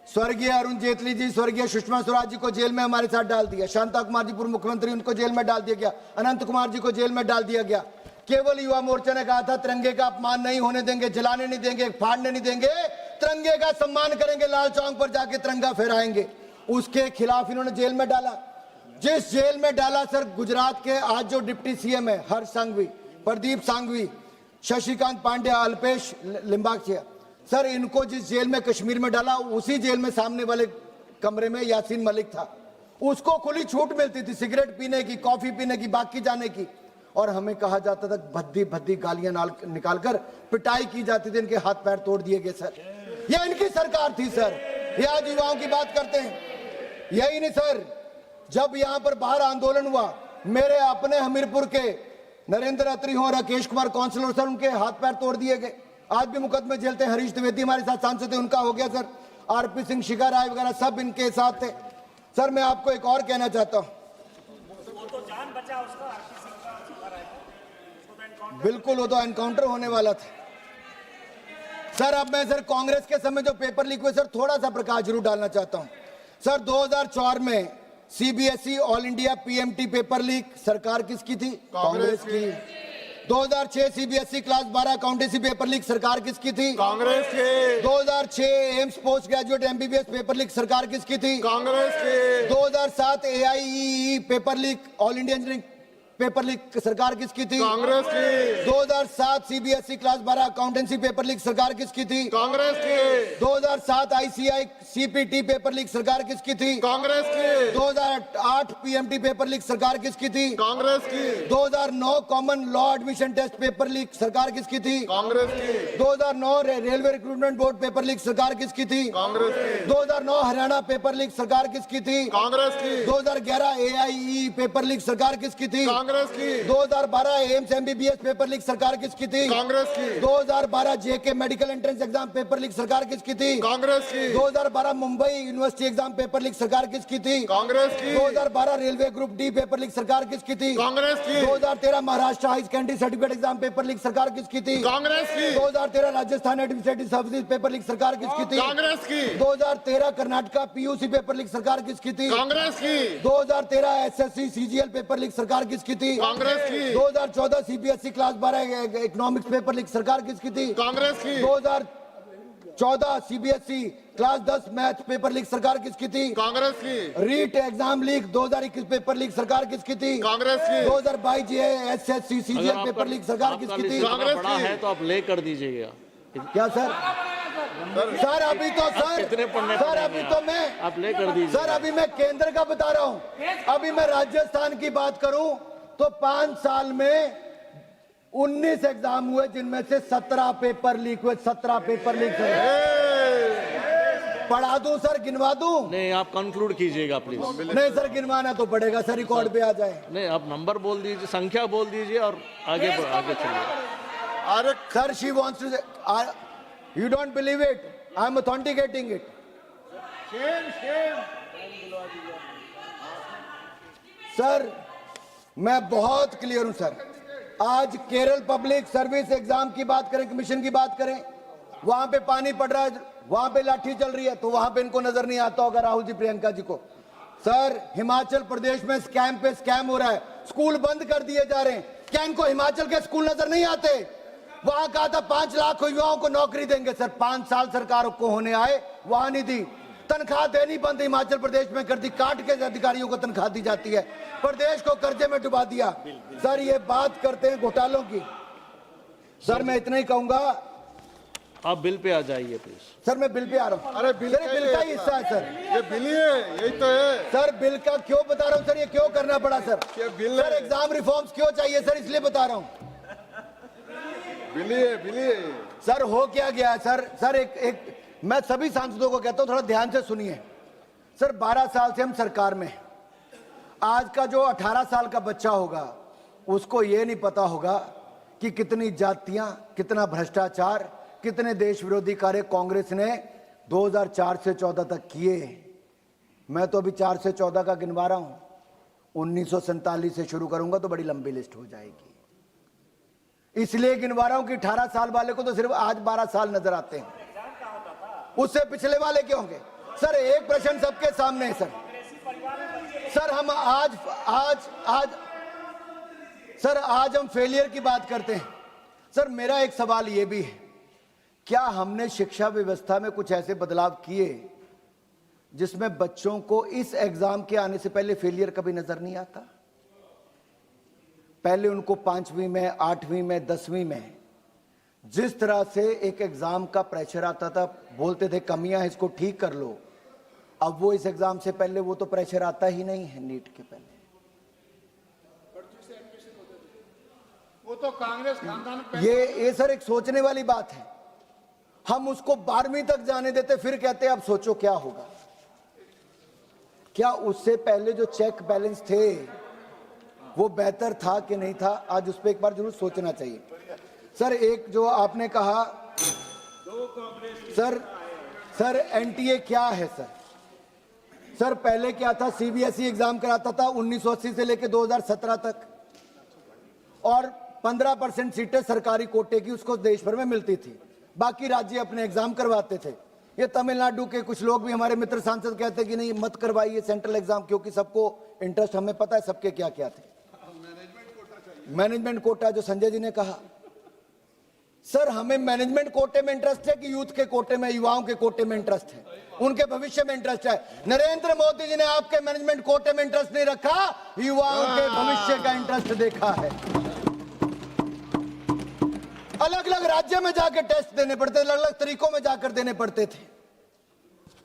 स्वर्गीय अरुण जेटली जी, स्वर्गीय सुषमा स्वराज जी को जेल में हमारे साथ डाल दिया, शांता कुमार जी पूर्व मुख्यमंत्री, उनको जेल में डाल दिया गया, अनंत कुमार जी को जेल में डाल दिया गया। केवल युवा मोर्चा ने कहा था तिरंगे का अपमान नहीं होने देंगे, जलाने नहीं देंगे, फाड़ने नहीं देंगे, तिरंगे का सम्मान करेंगे, लाल चौक पर जाके तिरंगा फहराएंगे। उसके खिलाफ इन्होंने जेल में डाला। जिस जेल में डाला सर, गुजरात के आज जो डिप्टी सीएम है हर्ष संघवी, प्रदीप सांघवी, शशिकांत पांडे, अल्पेश लिंबाचिया, सर इनको जिस जेल में कश्मीर में डाला, उसी जेल में सामने वाले कमरे में यासीन मलिक था। उसको खुली छूट मिलती थी सिगरेट पीने की, कॉफी पीने की, बाकी जाने की, और हमें कहा जाता था भद्दी भद्दी गालियां निकालकर पिटाई की जाती थी, इनके हाथ पैर तोड़ दिए गए। सर ये इनकी सरकार थी। सर ये आज युवाओं की बात करते हैं। यही नहीं सर, जब यहां पर बाहर आंदोलन हुआ, मेरे अपने हमीरपुर के नरेंद्र अत्री हो, राकेश कुमार काउंसिलर, सर उनके हाथ पैर तोड़ दिए गए, आज भी मुकदमे झेलते हैं। हरीश द्विवेदी हमारे साथ सांसद थे, उनका हो गया सर। आरपी सिंह, शिखा राय वगैरह सब इनके साथ थे। सर मैं आपको एक और कहना चाहता हूं, बिल्कुल वो तो एनकाउंटर होने वाला था। सर अब मैं सर कांग्रेस के समय जो पेपर लीक हुए, सर थोड़ा सा प्रकाश जरूर डालना चाहता हूं। सर 2004 में CBSE all India PMT paper leak सरकार किसकी थी? कांग्रेस की। 2006 CBSE class 12 accountancy paper leak सरकार किसकी थी? कांग्रेस की। 2006 AIIMS post graduate MBBS paper leak सरकार किसकी थी? कांग्रेस की। 2007 AIEEE paper leak all India engineering paper leak सरकार किसकी थी? कांग्रेस की। 2007 CBSE class 12 accountancy paper leak सरकार किसकी थी? कांग्रेस की। 2007 आईसीआई सीपीटी पेपर लीक सरकार किसकी थी? कांग्रेस की। 2008 पीएमटी पेपर लीक सरकार किसकी थी? कांग्रेस की। 2009 common law admission test paper leak सरकार किसकी थी? कांग्रेस की। 2009 railway recruitment board paper leak सरकार किसकी थी? कांग्रेस की। 2009 हरियाणा पेपर लीक सरकार किसकी थी? कांग्रेस की। 2011 एआईई पेपर लीक सरकार किसकी थी? कांग्रेस की। 2012 एम्स एमबीबीएस पेपर लीक सरकार किसकी थी? कांग्रेस की। 2012 JK medical entrance exam paper leak सरकार किसकी थी? कांग्रेस की। 2012 Mumbai university exam paper leak सरकार किसकी थी? कांग्रेस की। 2012 railway group D paper leak सरकार किसकी थी? कांग्रेस की। 2013 Maharashtra high secondary certificate exam paper leak सरकार किसकी थी? कांग्रेस की। 2013 Rajasthan administrative services paper leak सरकार किसकी थी? कांग्रेस की। 2013 कर्नाटका पीयूसी पेपर लीक सरकार किसकी थी? कांग्रेस की। 2013 एसएससी सीजीएल पेपर लीक सरकार किसकी थी? कांग्रेस की। 2014 CBSE class 12 economics paper leak सरकार किसकी थी? कांग्रेस की। 2014 CBSE class 10 math paper leak सरकार किसकी थी? कांग्रेस की। REET exam leak 2021 paper leak सरकार किसकी थी? कांग्रेस की। 2022 जेएसएससी सीजीएल अगर पेपर लीक सरकार आपका किसकी लिस्ट थी? इतना कांग्रेस बड़ा की। है तो आप ले कर दीजिएगा। क्या सर? सर अभी तो सर कितने पढ़ने सर पड़ेंगे अभी तो मैं आप ले कर दीजिए। सर अभी मैं केंद्र का बता रहा हूं। अभी मैं राजस्थान की बात करूं तो 5 साल में 19 एग्जाम हुए, जिनमें से 17 पेपर लीक हुए। 17 पेपर लीक हुए। पढ़ा दूं सर, गिनवा दूं? नहीं, आप कंक्लूड कीजिएगा प्लीज। नहीं सर, गिनवाना तो पड़ेगा सर, रिकॉर्ड पे आ जाए। नहीं, आप नंबर बोल दीजिए, संख्या बोल दीजिए और आगे चलिए। अरे sir, she wants to, you don't believe it, I am authenticating it. Sir मैं बहुत क्लियर हूं सर, आज केरल पब्लिक सर्विस एग्जाम की बात करें, कमीशन की बात करें, वहां पे पानी पड़ रहा है, वहां पे लाठी चल रही है, तो वहां पे इनको नजर नहीं आता होगा राहुल जी, प्रियंका जी को। सर, हिमाचल प्रदेश में स्कैम पे स्कैम हो रहा है, स्कूल बंद कर दिए जा रहे हैं। क्या इनको हिमाचल के स्कूल नजर नहीं आते? वहां कहा था 5 लाख युवाओं को नौकरी देंगे। सर, 5 साल सरकार को होने आए, वहां नहीं दी। तनख्वाह देनी बंद हिमाचल प्रदेश में कर दी, काट के अधिकारियों को तनख्वाह दी जाती है, प्रदेश को कर्जे में डुबा दिया। सर, ये बात करते हैं घोटालों की। सर, मैं इतना ही कहूंगा। आप बिल पे आ जाइए प्लीज। सर, मैं बिल पे आ रहा हूँ। अरे बिल का ही हिस्सा है सर, ये बिल ही है, यही तो है सर। बिल का क्यों बता रहा हूँ सर, ये क्यों करना पड़ा सर? ये बिल सर, है। एग्जाम रिफॉर्म्स क्यों चाहिए सर, इसलिए बता रहा हूँ। बिल ही है, बिल ही है। सर, हो क्या गया सर? सर, एक मैं सभी सांसदों को कहता हूं, थोड़ा ध्यान से सुनिए। सर, 12 साल से हम सरकार में, आज का जो 18 साल का बच्चा होगा उसको ये नहीं पता होगा कि कितनी जातियां, कितना भ्रष्टाचार, कितने देश विरोधी कार्य कांग्रेस ने 2004 से 14 तक किए। मैं तो अभी 4 से 14 का गिनवा रहा हूं, 1947 से शुरू करूंगा तो बड़ी लंबी लिस्ट हो जाएगी। इसलिए गिनवा रहा हूं कि 18 साल वाले को तो सिर्फ आज 12 साल नजर आते हैं, उससे पिछले वाले क्यों होंगे? सर, एक प्रश्न सबके सामने है सर। सर, हम आज हम फेलियर की बात करते हैं। सर, मेरा एक सवाल यह भी है, क्या हमने शिक्षा व्यवस्था में कुछ ऐसे बदलाव किए जिसमें बच्चों को इस एग्जाम के आने से पहले फेलियर कभी नजर नहीं आता? पहले उनको 5वीं में, 8वीं में, 10वीं में जिस तरह से एक एग्जाम का प्रेशर आता था, बोलते थे कमियां हैं, इसको ठीक कर लो। अब वो इस एग्जाम से पहले वो तो प्रेशर आता ही नहीं है, नीट के पहले। वो तो कांग्रेस खानदान ये सर एक सोचने वाली बात है। हम उसको 12वीं तक जाने देते, फिर कहते अब सोचो क्या होगा। क्या उससे पहले जो चेक बैलेंस थे वो बेहतर था कि नहीं था? आज उस पर एक बार जरूर सोचना चाहिए। सर, एक जो आपने कहा सर एनटीए क्या है सर? सर, पहले क्या था, सीबीएसई एग्जाम कराता था 1980 से लेकर 2017 तक, और 15% सीटें सरकारी कोटे की उसको देश भर में मिलती थी, बाकी राज्य अपने एग्जाम करवाते थे। ये तमिलनाडु के कुछ लोग भी, हमारे मित्र सांसद, कहते कि नहीं मत करवाइए सेंट्रल एग्जाम, क्योंकि सबको इंटरेस्ट, हमें पता है सबके क्या क्या थे। मैनेजमेंट कोटा जो संजय जी ने कहा, सर हमें मैनेजमेंट कोटे में इंटरेस्ट है कि यूथ के कोटे में, युवाओं के कोटे में इंटरेस्ट है, उनके भविष्य में इंटरेस्ट है? नरेंद्र मोदी जी ने आपके मैनेजमेंट कोटे में इंटरेस्ट नहीं रखा, युवाओं के भविष्य का इंटरेस्ट देखा है। अलग अलग राज्य में जाकर टेस्ट देने पड़ते, अलग अलग तरीकों में जाकर देने पड़ते थे।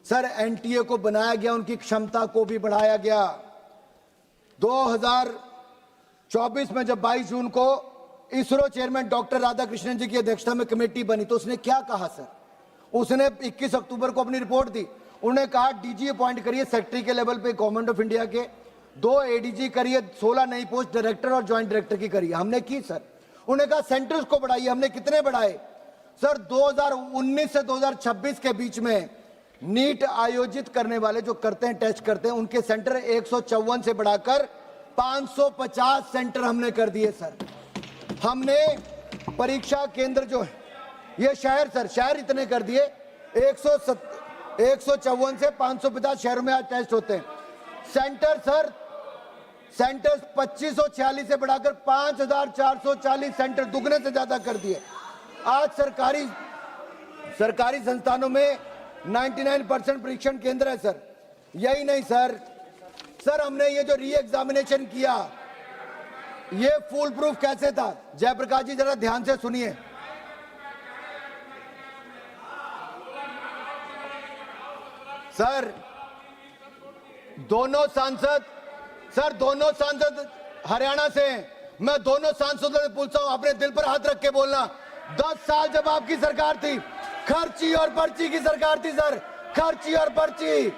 सर, एनटीए को बनाया गया, उनकी क्षमता को भी बढ़ाया गया। 2024 में जब 22 जून को इसरो चेयरमैन डॉक्टर राधाकृष्णन जी की अध्यक्षता में कमेटी बनी, तो उसने क्या कहा सर? उसने 21 अक्टूबर को अपनी रिपोर्ट दी। उन्होंने कहा डीजी अपॉइंट करिए सेक्रेटरी के लेवल पे गवर्नमेंट ऑफ इंडिया के, 2 एडीजी करिए, 16 नई पोस्ट डायरेक्टर और ज्वाइंट डायरेक्टर की करिए। हमने की सर। उन्होंने कहा सेंटर्स को बढ़ाइए, हमने कितने बढ़ाए सर? 2019 से 2026 के बीच में नीट आयोजित करने वाले जो करते हैं, टेस्ट करते हैं, उनके सेंटर 154 से बढ़ाकर 550 सेंटर हमने कर दिए सर। हमने परीक्षा केंद्र जो है, ये शहर सर, शहर इतने कर दिए, 154 से 550 शहरों में आज टेस्ट होते हैं। सेंटर सर, सेंटर्स 2546 से बढ़ाकर 5440 सेंटर, दुगने से ज्यादा कर दिए। आज सरकारी संस्थानों में 99% परीक्षण केंद्र है सर। यही नहीं सर, हमने ये जो री एग्जामिनेशन किया, ये फुल प्रूफ कैसे था? जयप्रकाश जी जरा ध्यान से सुनिए। सर, दोनों सांसद हरियाणा से हैं। मैं दोनों सांसदों से पूछता हूं, अपने दिल पर हाथ रख के बोलना, 10 साल जब आपकी सरकार थी, खर्ची और पर्ची की सरकार थी सर, खर्ची और पर्ची,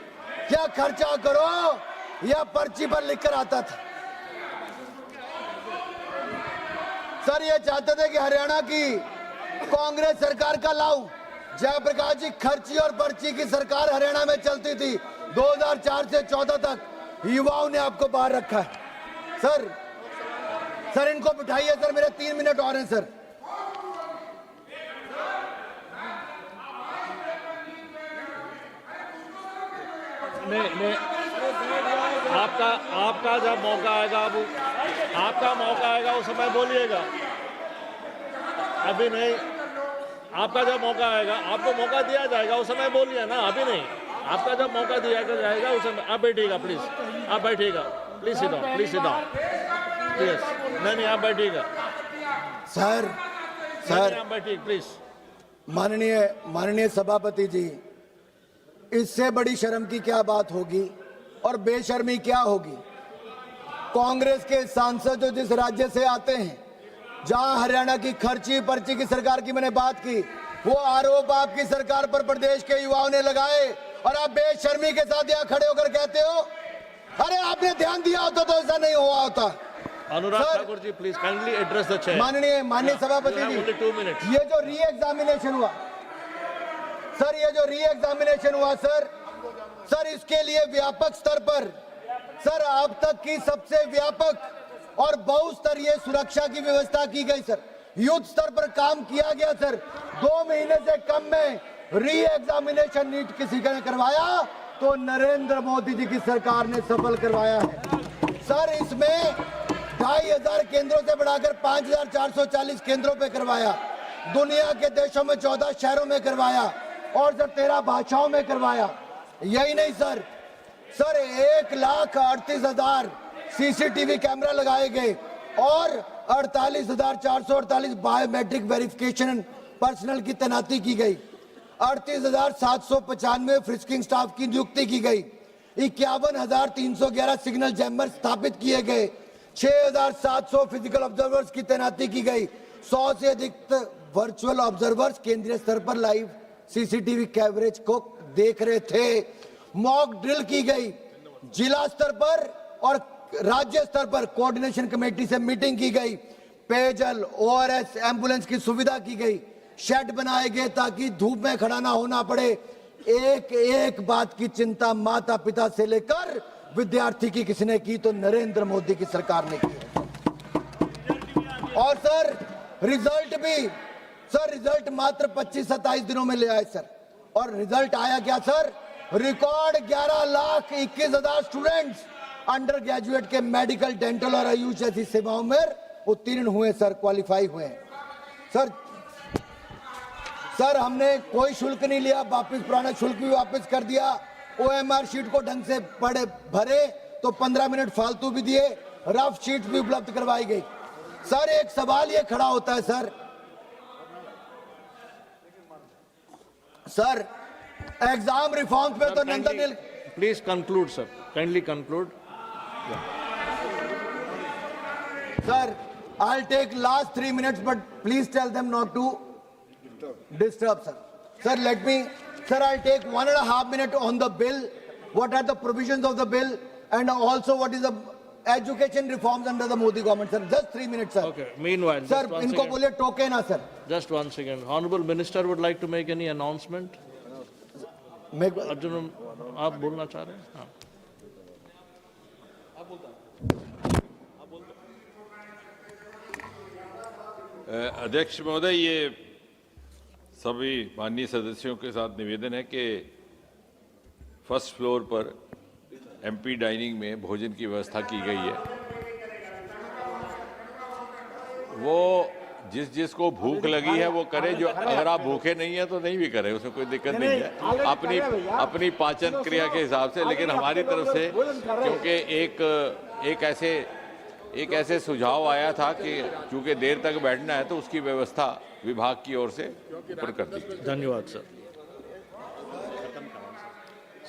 क्या खर्चा करो या पर्ची पर लिखकर आता था? सर, ये चाहते थे कि हरियाणा की कांग्रेस सरकार का लाऊं। जयप्रकाश जी, खर्ची और पर्ची की सरकार हरियाणा में चलती थी 2004 से 14 तक। युवाओं ने आपको बाहर रखा है सर। सर इनको बिठाइए सर, मेरे 3 मिनट और हैं सर। नहीं, आपका जब मौका आएगा, आपका मौका आएगा उस समय बोलिएगा, अभी नहीं। आपका जब मौका आएगा, आपको मौका दिया जाएगा, उस समय बोलिए ना, अभी नहीं। आपका जब मौका दिया जाएगा उस समय आप बैठिएगा, प्लीज आप बैठिएगा, please sit down, please sit down, yes. नहीं, आप बैठिएगा सर आप बैठिए प्लीज। माननीय सभापति जी, इससे बड़ी शर्म की क्या बात होगी और बेशर्मी क्या होगी। कांग्रेस के सांसद जो जिस राज्य से आते हैं, जहां हरियाणा की खर्ची पर्ची की सरकार की मैंने बात की, वो आरोप आपकी सरकार पर प्रदेश के युवाओं ने लगाए और आप बेशर्मी के साथ यहाँ खड़े होकर कहते हो, अरे आपने ध्यान दिया होता तो ऐसा नहीं हुआ होता। Anurag Thakur ji, please kindly address the chair. माननीय सभापति जी, 2 मिनट्स। ये जो री एग्जामिनेशन हुआ सर, ये जो री एग्जामिनेशन हुआ सर, इसके लिए व्यापक स्तर पर सर, अब तक की सबसे व्यापक और बहुस्तरीय सुरक्षा की व्यवस्था की गई सर। युद्ध स्तर पर काम किया गया सर। 2 महीने से कम में री एग्जामिनेशन नीट किसी ने करवाया तो नरेंद्र मोदी जी की सरकार ने सफल करवाया है सर। इसमें 2500 केंद्रों से बढ़ाकर 5440 केंद्रों पे करवाया, दुनिया के देशों में 14 शहरों में करवाया और सर 13 भाषाओं में करवाया। यही नहीं सर, 1,38,000 सीसीटीवी कैमरा लगाए गए और 48,448 बायोमेट्रिक वेरिफिकेशन पर्सनल की तैनाती की गई। 38,795 फ्रिस्किंग स्टाफ की नियुक्ति की गई। 51,311 सिग्नल चैम्बर स्थापित किए गए। 6,700 फिजिकल ऑब्जर्वर्स की तैनाती की गई। 100 से अधिक वर्चुअल ऑब्जर्वर्स केंद्रीय स्तर पर लाइव सीसीटीवी कवरेज को देख रहे थे। मॉक ड्रिल की गई। जिला स्तर पर और राज्य स्तर पर कोऑर्डिनेशन कमेटी से मीटिंग की गई। पेयजल, ओआरएस, एम्बुलेंस की सुविधा की गई। शेड बनाए गए ताकि धूप में खड़ा ना होना पड़े। एक एक बात की चिंता माता पिता से लेकर विद्यार्थी की किसने की तो नरेंद्र मोदी की सरकार ने की है। और सर रिजल्ट मात्र 25-27 दिनों में ले आए सर। और रिजल्ट आया क्या sir? Record 11,21,000 students under graduate के मेडिकल, डेंटल और आयुष जैसी सेवाओं में उत्तीर्ण हुए सर, क्वालिफाई हुए सर। हमने कोई शुल्क नहीं लिया, वापस पुराना शुल्क भी वापस कर दिया। ओएमआर शीट को ढंग से भरे तो 15 मिनट फालतू भी दिए। रफ शीट भी उपलब्ध करवाई गई। सर एक सवाल ये खड़ा होता है सर एग्जाम रिफॉर्म पे तो Nandan please conclude sir, kindly conclude. Sir, I'll take last 3 minutes, but please tell them not to disturb, sir. Sir, I'll take 1.5 minutes on the bill. What are the provisions of the bill, and also what is the education reforms under the Modi government, sir? Just 3 minutes, sir. Okay. Meanwhile, Sir, just one इनको second. बोलिए टोके ना, sir. Just one second. Honorable Minister would like to make any announcement. Arjun, आप बोलना चाह रहे हैं? हाँ. अध्यक्ष महोदय, ये सभी माननीय सदस्यों के साथ निवेदन है कि फर्स्ट फ्लोर पर एमपी डाइनिंग में भोजन की व्यवस्था की गई है। वो जिसको भूख लगी है वो करे, जो अगर आप भूखे नहीं है तो नहीं भी करे, उसमें कोई दिक्कत नहीं है, अपनी पाचन क्रिया के हिसाब से। लेकिन हमारी तरफ से क्योंकि एक ऐसे सुझाव आया था कि चूंकि देर तक बैठना है तो उसकी व्यवस्था विभाग की ओर से ऊपर कर दी। धन्यवाद सर।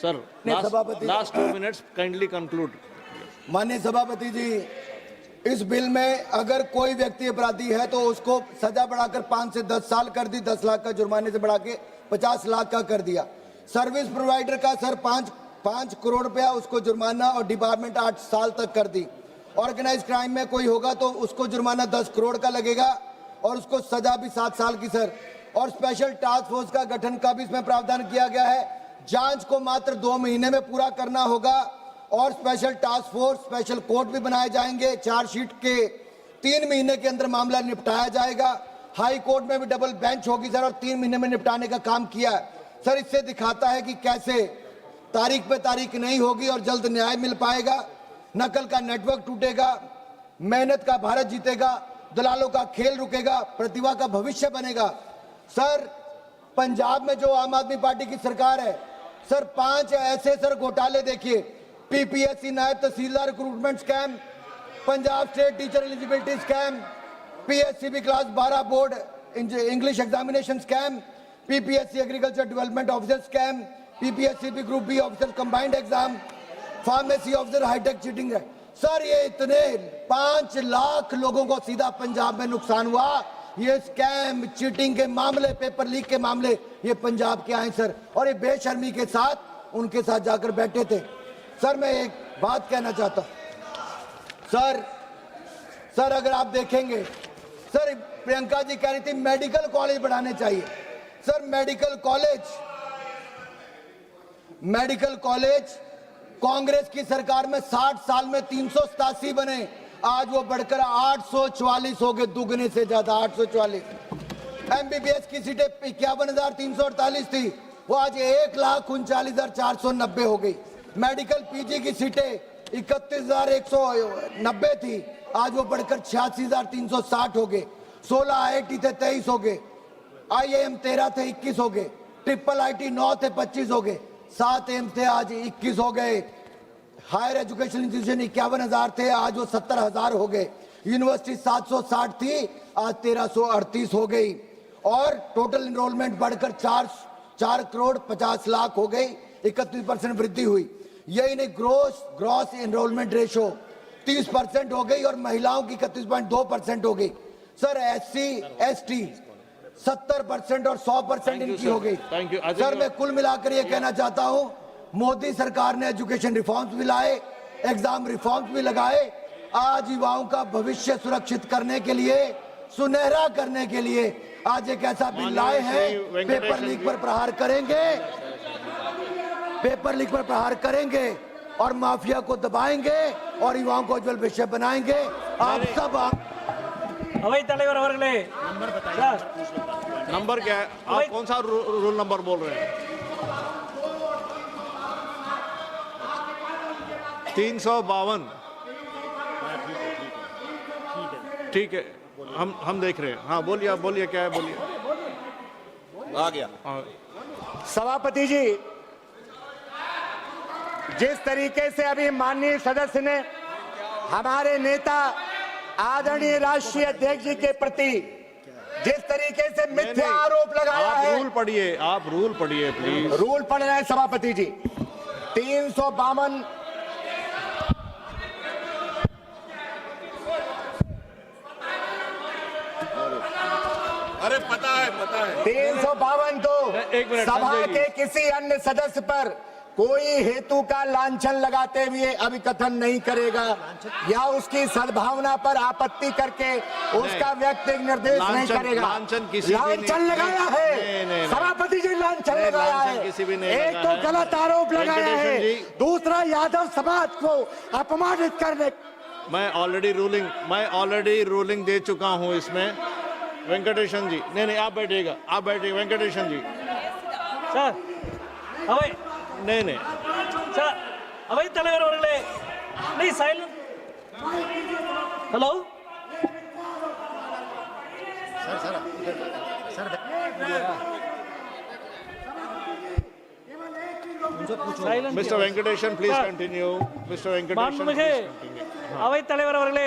सर सभापति, लास्ट 2 minutes, काइंडली कंक्लूड। माननीय सभापति जी, इस बिल में अगर कोई व्यक्ति अपराधी है तो उसको सजा बढ़ाकर 5 से 10 साल कर दी, 10 लाख का जुर्माने से बढ़ा के 50 लाख का कर दिया। सर्विस प्रोवाइडर का सर 5 करोड़ रुपया उसको जुर्माना और डिपार्टमेंट 8 साल तक कर दी। ऑर्गेनाइज क्राइम में कोई होगा तो उसको जुर्माना 10 करोड़ का लगेगा और उसको सजा भी 7 साल की सर। और स्पेशल टास्क फोर्स का गठन का भी इसमें प्रावधान किया गया है। जांच को मात्र 2 महीने में पूरा करना होगा और special task force, special court भी बनाए जाएंगे। चार्जशीट के 3 महीने के अंदर मामला निपटाया जाएगा। हाई कोर्ट में भी डबल बेंच होगी सर, और 3 महीने में निपटाने का काम किया है सर। इससे दिखाता है कि कैसे तारीख पे तारीख नहीं होगी और जल्द न्याय मिल पाएगा। नकल का नेटवर्क टूटेगा, मेहनत का भारत जीतेगा, दलालों का खेल रुकेगा, प्रतिभा का भविष्य बनेगा। सर पंजाब में जो आम आदमी पार्टी की सरकार है सर, 5 ऐसे सर घोटाले देखिए, पीपीएससी नायब तहसीलदार recruitment scam, Punjab state teacher eligibility scam, PSCB class 12 board English examination scam, PPSC agriculture development officer scam, PPSCB group B officer combined exam, pharmacy officer hitech cheating है sir. ये इतने 5 लाख लोगों को सीधा पंजाब में नुकसान हुआ। ये स्कैम चीटिंग के मामले, पेपर लीक के मामले ये पंजाब के आए सर, और ये बेशर्मी के साथ उनके साथ जाकर बैठे थे। सर मैं एक बात कहना चाहता हूं सर अगर आप देखेंगे सर, प्रियंका जी कह रही थी मेडिकल कॉलेज बढ़ाने चाहिए सर। मेडिकल कॉलेज कांग्रेस की सरकार में 60 साल में 387 बने, आज वो बढ़कर 844 हो गए, दुगने से ज्यादा 844। एमबीबीएस की सीटें 51,348 थी, वो आज 1,39,490 हो गई। मेडिकल पीजी की सीटें 31,190 थी, आज वो बढ़कर 86,360 हो गए। 16 आईआईटी थे 23 हो गए, आईआईएम 13 थे 21 हो गए, ट्रिपल आईटी 9 थे 25 हो गए, 7 एम्स थे आज 21 हो गए। हायर एजुकेशन इंस्टीट्यूशन 51,000 थे, आज वो 70,000 हो गए। यूनिवर्सिटी 760 थी, आज 1,338 हो गई। और टोटल एनरोलमेंट बढ़कर 4 करोड़ 50 लाख हो गई, 31% वृद्धि हुई। यही नहीं, ग्रॉस एनरोलमेंट रेशो 30% हो गई और महिलाओं की 31.2% हो गई। सर एससी एसटी 70% और 100% इनकी हो गई। सर मैं कुल मिलाकर ये कहना चाहता हूं, मोदी सरकार ने एजुकेशन रिफॉर्म्स भी लाए, एग्जाम रिफॉर्म्स भी लगाए। आज युवाओं का भविष्य सुरक्षित करने के लिए, सुनहरा करने के लिए आज एक ऐसा बिल लाए हैं। पेपर लीक पर प्रहार करेंगे और माफिया को दबाएंगे और युवाओं को उज्जवल भविष्य बनाएंगे। आप सब अवैध தலைவர் அவர்களே नंबर क्या है? आप कौन सा रूल नंबर बोल रहे हैं? 352। ठीक है, हम देख रहे हैं। हाँ बोलिए, आप बोलिए, क्या है बोलिए। आ गया। सभापति जी, जिस तरीके से अभी माननीय सदस्य ने हमारे नेता आदरणीय राष्ट्रीय अध्यक्ष जी के प्रति जिस तरीके से मिथ्या आरोप लगाया है, आप रूल पढ़िए प्लीज। रूल पढ़ रहे हैं सभापति जी। 352 अरे पता है 352 तो एक मिनट, सभा संजय जी। के किसी अन्य सदस्य पर कोई हेतु का लांछन लगाते हुए अभिकथन नहीं करेगा या उसकी सद्भावना पर आपत्ति करके उसका व्यक्तिगत निर्देश नहीं करेगा। लांछन लगाया है सभापति जी, लांछन लगाया है। एक तो गलत आरोप लगाया है, दूसरा यादव समाज को अपमानित करने। मैं ऑलरेडी रूलिंग दे चुका हूं इसमें। वेंकटेशन जी, नहीं आप बैठिएगा, आप बैठिए। वेंकटेशन जी सर अवै नहीं सर अवैध தலைவர் அவர்களே नहीं silent. Hello mister Venkatesan please continue. Mister Venkatesan अवैध தலைவர் அவர்களே